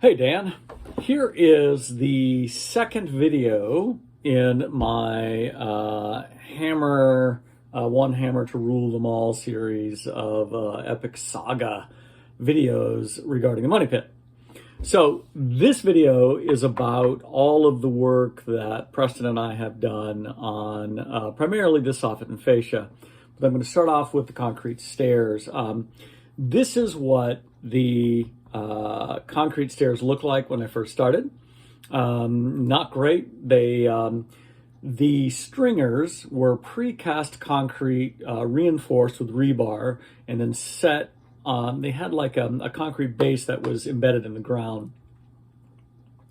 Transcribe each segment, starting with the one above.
Hey Dan, here is the second video in my One Hammer to Rule Them All series of epic saga videos regarding the money pit. So this video is about all of the work that Preston and I have done on primarily the soffit and fascia. But I'm going to start off with the concrete stairs. This is what the concrete stairs look like when I first started. Not great. The stringers were precast concrete, reinforced with rebar, and then set. They had like a concrete base that was embedded in the ground.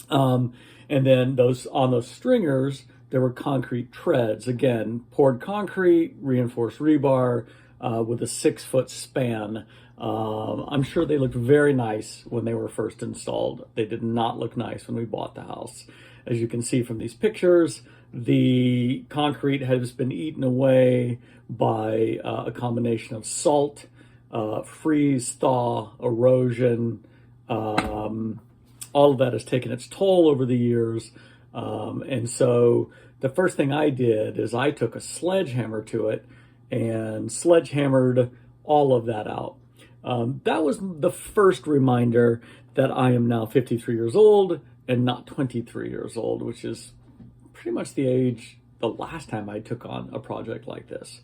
And then on those stringers, there were concrete treads. Again, poured concrete, reinforced rebar, with a 6-foot span. I'm sure they looked very nice when they were first installed. They did not look nice when we bought the house. As you can see from these pictures, the concrete has been eaten away by a combination of salt, freeze, thaw, erosion. All of that has taken its toll over the years. And so the first thing I did is I took a sledgehammer to it and sledgehammered all of that out. That was the first reminder that I am now 53 years old and not 23 years old, which is pretty much the age the last time I took on a project like this.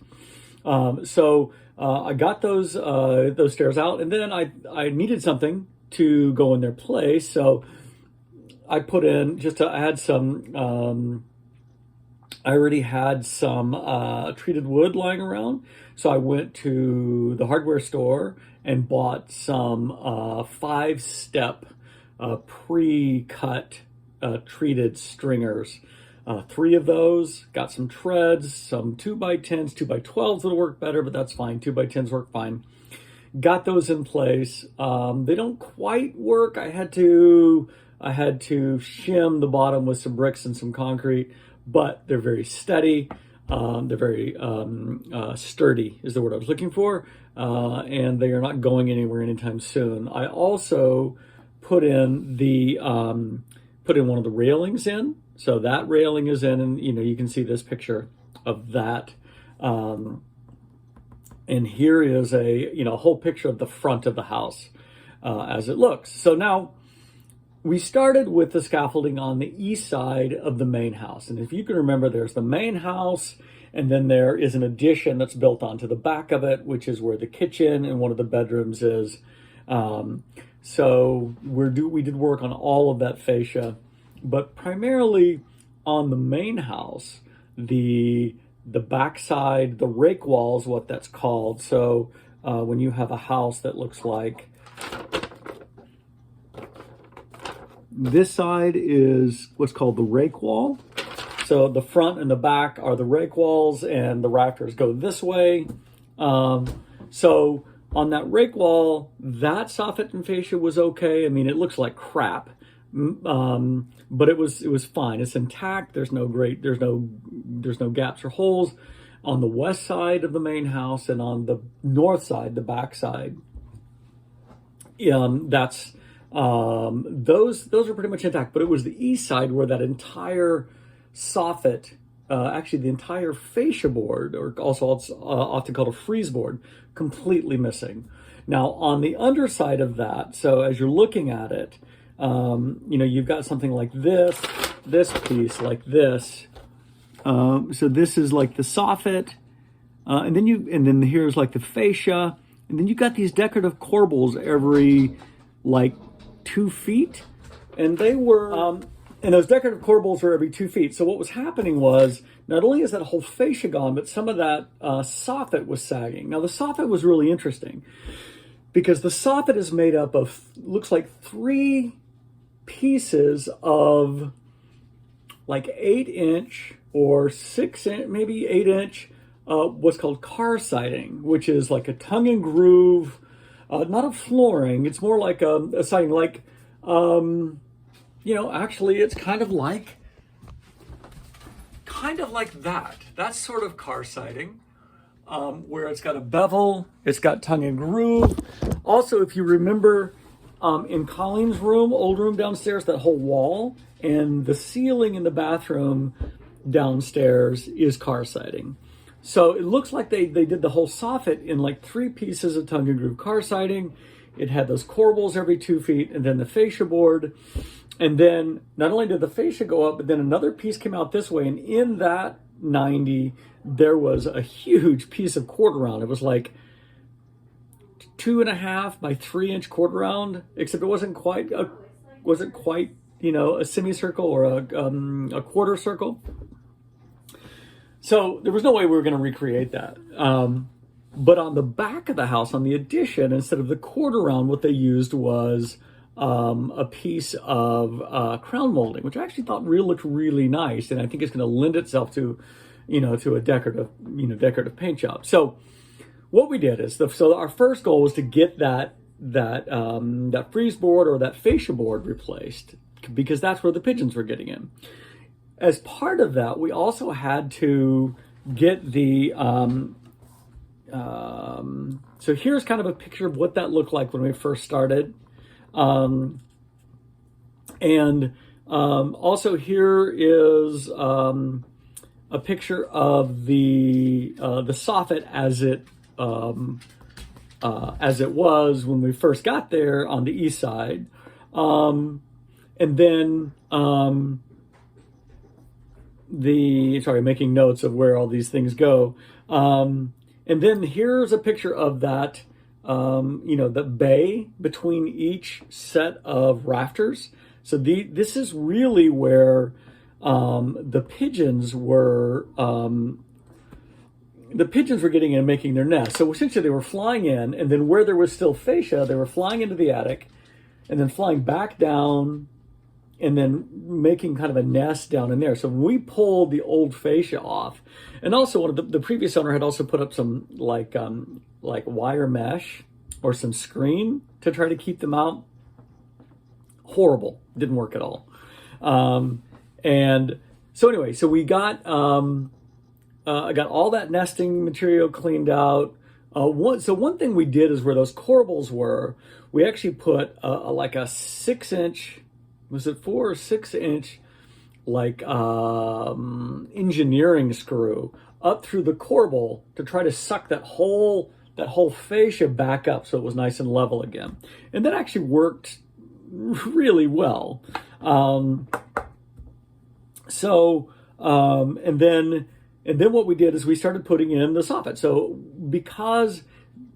So I got those stairs out, and then I needed something to go in their place. So I put in, just to add some, I already had some treated wood lying around. So I went to the hardware store and bought some 5-step pre-cut treated stringers. 3 of those, got some treads, some 2x10s, 2x12s that'll work better, but that's fine. 2x10s work fine. Got those in place. They don't quite work. I had to shim the bottom with some bricks and some concrete, but they're very steady. They're very sturdy is the word I was looking for, and they are not going anywhere anytime soon. I also put in one of the railings in, so that railing is in, and you can see this picture of that. And here is a whole picture of the front of the house as it looks. So now, we started with the scaffolding on the east side of the main house. And if you can remember, there's the main house, and then there is an addition that's built onto the back of it, which is where the kitchen and one of the bedrooms is. So we did work on all of that fascia, but primarily on the main house, the backside, the rake wall is what that's called. So when you have a house that looks like this side is what's called the rake wall. So the front and the back are the rake walls, and the rafters go this way. So on that rake wall, that soffit and fascia was okay. I mean, it looks like crap, but it was fine. It's intact. There's no gaps or holes on the west side of the main house, and on the north side, the back side. Those are pretty much intact, but it was the east side where that entire soffit, actually the entire fascia board, or also it's often called a frieze board, completely missing. Now on the underside of that, so as you're looking at it, you've got something like this piece like this. So this is like the soffit, and then here's like the fascia, and then you got these decorative corbels every like 2 feet, and they were and those decorative corbels were every 2 feet. So what was happening was, not only is that whole fascia gone, but some of that soffit was sagging. Now the soffit was really interesting because the soffit is made up of, looks like 3 pieces of like 8-inch or 6-inch, maybe 8-inch, what's called car siding, which is like a tongue and groove. Not a flooring, it's more like a siding, like, actually it's kind of like that. That's sort of car siding, where it's got a bevel, it's got tongue and groove. Also, if you remember, in Colleen's room, old room downstairs, that whole wall and the ceiling in the bathroom downstairs is car siding. So it looks like they did the whole soffit in like 3 pieces of tongue and groove car siding. It had those corbels every 2 feet, and then the fascia board. And then not only did the fascia go up, but then another piece came out this way. And in that 90, there was a huge piece of quarter round. It was like 2.5 by 3-inch quarter round, except it wasn't quite a semicircle or a quarter circle. So there was no way we were going to recreate that. But on the back of the house, on the addition, instead of the quarter round, what they used was a piece of crown molding, which I actually thought looked really nice, and I think it's going to lend itself to, to a decorative paint job. So what we did is, so our first goal was to get that freeze board or that fascia board replaced, because that's where the pigeons were getting in. As part of that, we also had to get the so here's kind of a picture of what that looked like when we first started. Also here is a picture of the soffit as it was when we first got there on the east side. And then making notes of where all these things go. And then here's a picture of that, the bay between each set of rafters. So this is really where the pigeons were getting in and making their nest. So essentially they were flying in, and then where there was still fascia, they were flying into the attic and then flying back down and then making kind of a nest down in there. So when we pulled the old fascia off, and also one of the previous owner had also put up some like wire mesh or some screen to try to keep them out. Horrible, didn't work at all. And so anyway, so we got I got all that nesting material cleaned out. One thing we did is where those corbels were, we actually put like a 6-inch. Was it 4 or 6-inch engineering screw up through the corbel to try to suck that whole fascia back up so it was nice and level again. And that actually worked really well. And then what we did is we started putting in the soffit. So because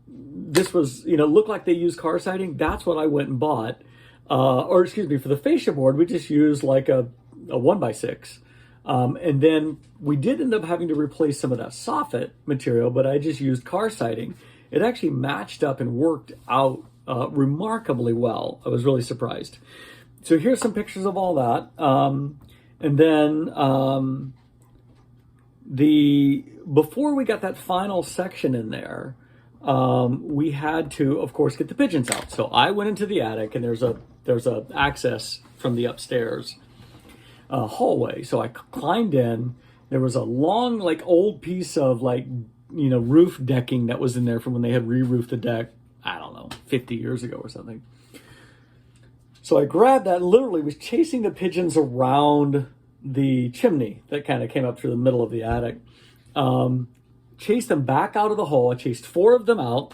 this was, looked like they used car siding, that's what I went and bought. For the fascia board, we just used like a 1x6. And then we did end up having to replace some of that soffit material, but I just used car siding. It actually matched up and worked out remarkably well. I was really surprised. So here's some pictures of all that. And then before we got that final section in there, we had to, of course, get the pigeons out. So I went into the attic, and there's a access from the upstairs hallway. So I climbed in. There was a long, old piece of roof decking that was in there from when they had re-roofed the deck, I don't know, 50 years ago or something. So I grabbed that, literally was chasing the pigeons around the chimney that kind of came up through the middle of the attic. Chased them back out of the hole. I chased 4 of them out.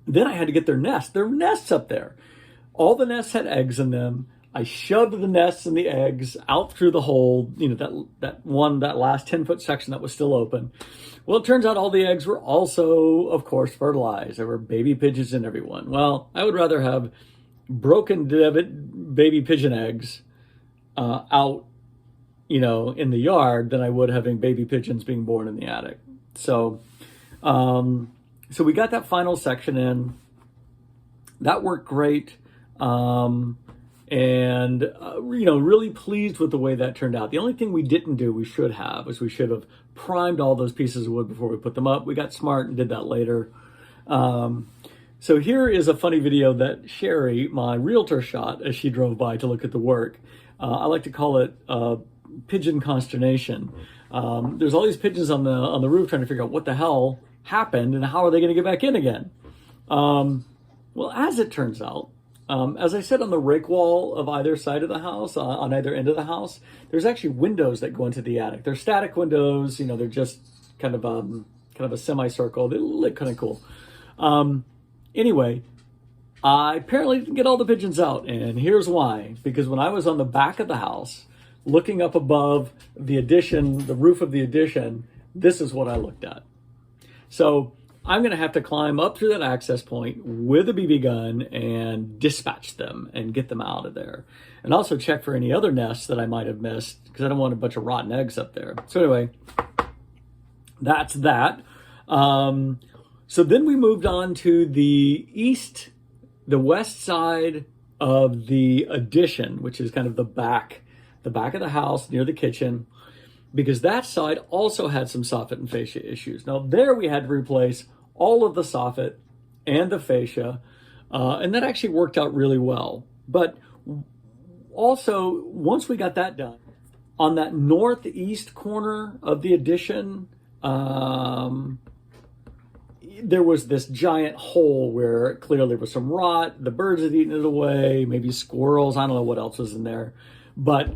Then I had to get their nests. Their nests up there. All the nests had eggs in them. I shoved the nests and the eggs out through the hole, that last 10-foot section that was still open. Well, it turns out all the eggs were also, of course, fertilized. There were baby pigeons in every one. Well, I would rather have broken baby pigeon eggs out, in the yard than I would having baby pigeons being born in the attic. So we got that final section in. That worked great. Really pleased with the way that turned out. The only thing we didn't do, we should have primed all those pieces of wood before we put them up. We got smart and did that later. So here is a funny video that Sherry, my realtor, shot as she drove by to look at the work. I like to call it pigeon consternation. There's all these pigeons on the roof trying to figure out what the hell happened and how are they going to get back in again. Well, as it turns out, As I said, on the rake wall of either side of the house, on either end of the house, there's actually windows that go into the attic. They're static windows. You know, they're just kind of a semicircle. They look kind of cool. Anyway, I apparently didn't get all the pigeons out, and here's why. Because when I was on the back of the house, looking up above the addition, the roof of the addition, this is what I looked at. So I'm going to have to climb up through that access point with a BB gun and dispatch them and get them out of there. And also check for any other nests that I might have missed, because I don't want a bunch of rotten eggs up there. So anyway, that's that. So then we moved on to the west side of the addition, which is kind of the back of the house near the kitchen, because that side also had some soffit and fascia issues. Now there we had to replace all of the soffit and the fascia, and that actually worked out really well. But also, once we got that done, on that northeast corner of the addition, there was this giant hole where clearly there was some rot. The birds had eaten it away, maybe squirrels. I don't know what else was in there. But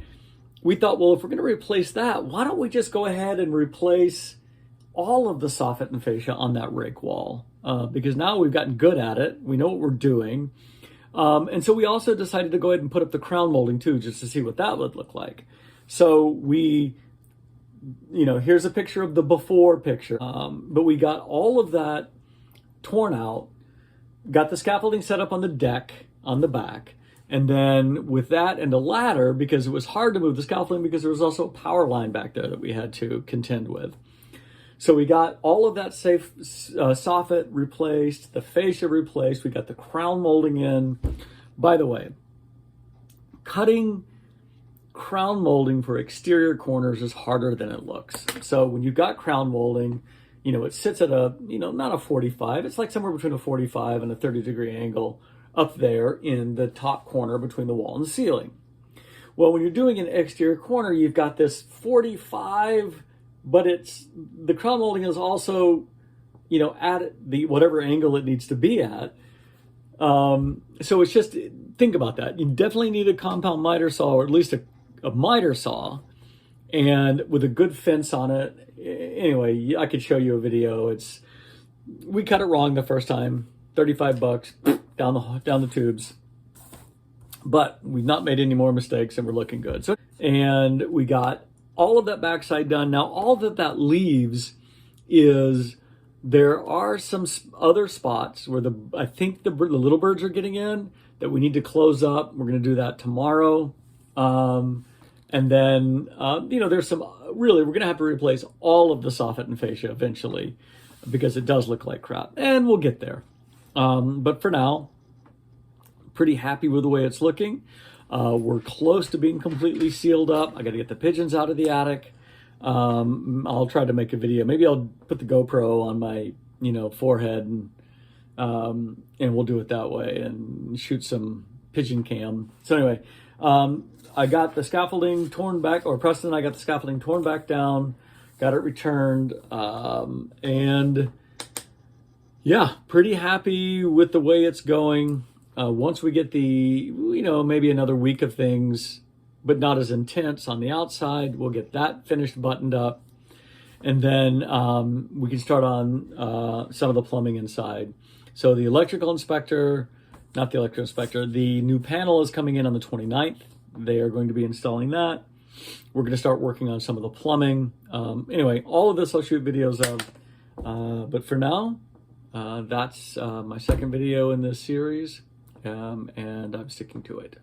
we thought, well, if we're going to replace that, why don't we just go ahead and replace all of the soffit and fascia on that rake wall? Because now we've gotten good at it. We know what we're doing. And so we also decided to go ahead and put up the crown molding too, just to see what that would look like. So we, here's a picture of the before picture. But we got all of that torn out, got the scaffolding set up on the deck on the back. And then with that and a ladder, because it was hard to move the scaffolding because there was also a power line back there that we had to contend with. So we got all of that soffit replaced, the fascia replaced, we got the crown molding in. By the way, cutting crown molding for exterior corners is harder than it looks. So when you've got crown molding, it sits at a, not a 45, it's like somewhere between a 45 and a 30-degree angle up there in the top corner between the wall and the ceiling. Well, when you're doing an exterior corner, you've got this 45, but the crown molding is also, at the whatever angle it needs to be at. So it's just, think about that. You definitely need a compound miter saw, or at least a miter saw, and with a good fence on it. Anyway, I could show you a video. We cut it wrong the first time, $35 down the tubes, but we've not made any more mistakes and we're looking good. And we got all of that backside done. Now all that leaves is there are some other spots where I think the little birds are getting in that we need to close up. We're going to do that tomorrow. And then, there's some, really, we're going to have to replace all of the soffit and fascia eventually because it does look like crap, and we'll get there. But for now, pretty happy with the way it's looking. We're close to being completely sealed up. I got to get the pigeons out of the attic. I'll try to make a video. Maybe I'll put the GoPro on my, forehead and we'll do it that way and shoot some pigeon cam. So anyway, I got the scaffolding torn back, or Preston and I got the scaffolding torn back down, got it returned, and yeah, pretty happy with the way it's going. Once we get the, maybe another week of things, but not as intense on the outside, we'll get that finished, buttoned up. And then we can start on some of the plumbing inside. So the electrical inspector, not the electrical inspector, the new panel is coming in on the 29th. They are going to be installing that. We're going to start working on some of the plumbing. Anyway, all of this I'll shoot videos of. But for now, that's my second video in this series, and I'm sticking to it.